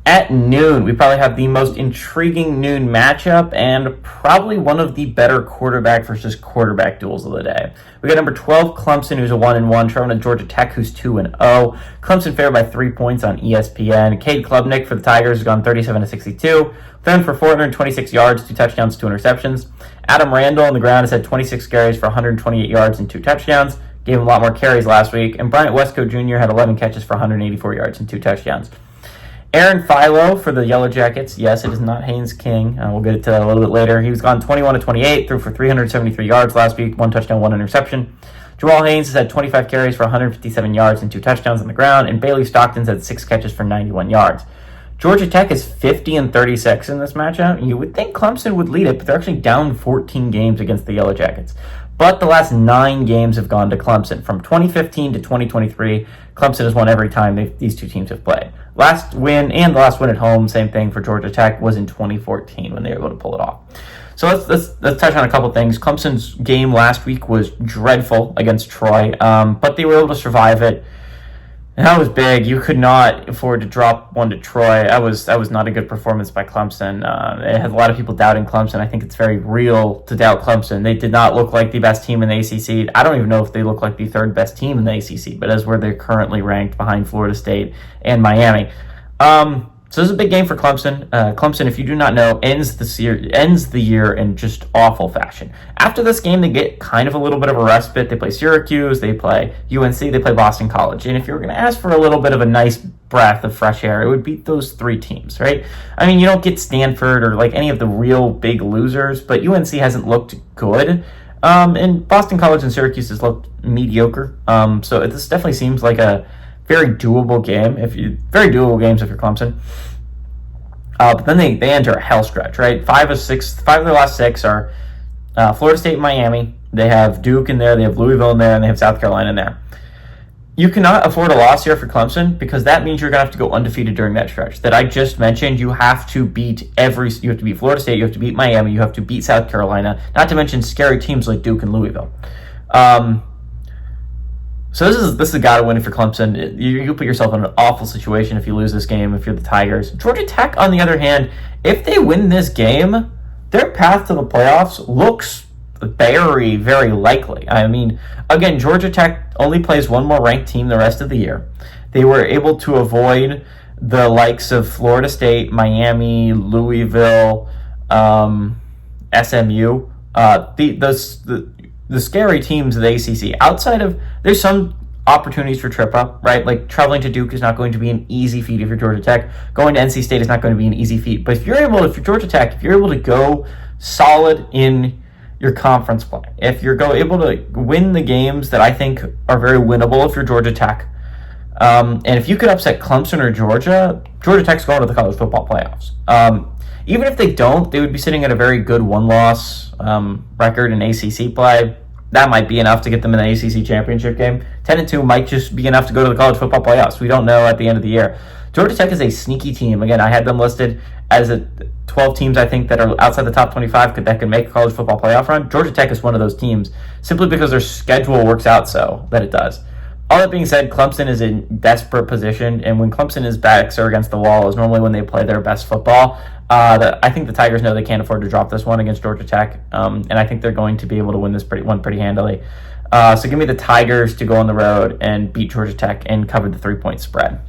At noon, we probably have the most intriguing noon matchup and probably one of the better quarterback versus quarterback duels of the day. We got number 12, Clemson, who's a 1-1, traveling to Georgia Tech, who's 2-0. Clemson favored by 3 points on ESPN. Cade Klubnik for the Tigers has gone 37-62, thrown for 426 yards, 2 touchdowns, 2 interceptions. Adam Randall on the ground has had 26 carries for 128 yards and 2 touchdowns. Gave him a lot more carries last week. And Bryant Westco Jr. had 11 catches for 184 yards and 2 touchdowns. Aaron Philo for the Yellow Jackets. Yes, it is not Haynes King. We'll get to that a little bit later. He was gone 21-28, threw for 373 yards last week, 1 touchdown, 1 interception. Jamal Haynes has had 25 carries for 157 yards and 2 touchdowns on the ground, and Bailey Stockton's had 6 catches for 91 yards. Georgia Tech is 50-36 in this matchup. You would think Clemson would lead it, but they're actually down 14 games against the Yellow Jackets. But the last 9 games have gone to Clemson. From 2015 to 2023, Clemson has won every time these two teams have played. Last win and the last win at home, same thing for Georgia Tech, was in 2014 when they were able to pull it off. So let's touch on a couple things. Clemson's game last week was dreadful against Troy, but they were able to survive it. And that was big. You could not afford to drop one to Troy. That was not a good performance by Clemson. It had a lot of people doubting Clemson. I think it's very real to doubt Clemson. They did not look like the best team in the ACC. I don't even know if they look like the 3rd best team in the ACC, but that's where they're currently ranked behind Florida State and Miami. So this is a big game for Clemson. Clemson, if you do not know, ends the year in just awful fashion. After this game, they get kind of a little bit of a respite. They play Syracuse, they play UNC, they play Boston College. And if you were going to ask for a little bit of a nice breath of fresh air, it would be those 3 teams, right? I mean, you don't get Stanford or like any of the real big losers, but UNC hasn't looked good. And Boston College and Syracuse has looked mediocre. So this definitely seems like a very doable game. Very doable games if you're Clemson. But then they enter a hell stretch, right? 5 of their last 6 are Florida State and Miami. They have Duke in there, they have Louisville in there, and they have South Carolina in there. You cannot afford a loss here for Clemson because that means you're going to have to go undefeated during that stretch that I just mentioned. You have to beat you have to beat Florida State, you have to beat Miami, you have to beat South Carolina, not to mention scary teams like Duke and Louisville. So this is a gotta win for Clemson. You put yourself in an awful situation if you lose this game, if you're the Tigers. Georgia Tech, on the other hand, if they win this game, their path to the playoffs looks very, very likely. I mean, again, Georgia Tech only plays one more ranked team the rest of the year. They were able to avoid the likes of Florida State, Miami, Louisville, SMU. The scary teams of the ACC. Outside of, there's some opportunities for trip up, right? Like traveling to Duke is not going to be an easy feat if you're Georgia Tech. Going to NC State is not going to be an easy feat. But if you're Georgia Tech, if you're able to go solid in your conference play, if you're able to win the games that I think are very winnable if you're Georgia Tech, and if you could upset Clemson or Georgia Tech's going to the college football playoffs. Even if they don't, they would be sitting at a very good 1-loss record in ACC play. That might be enough to get them in the ACC championship game. 10-2 might just be enough to go to the college football playoffs. We don't know at the end of the year. Georgia Tech is a sneaky team. Again, I had them listed as 12 teams I think that are outside the top 25 that can make a college football playoff run. Georgia Tech is one of those teams simply because their schedule works out so that it does. All that being said, Clemson is in desperate position, and when Clemson's backs are against the wall is normally when they play their best football. I think the Tigers know they can't afford to drop this one against Georgia Tech, and I think they're going to be able to win this pretty handily. So give me the Tigers to go on the road and beat Georgia Tech and cover the 3-point spread.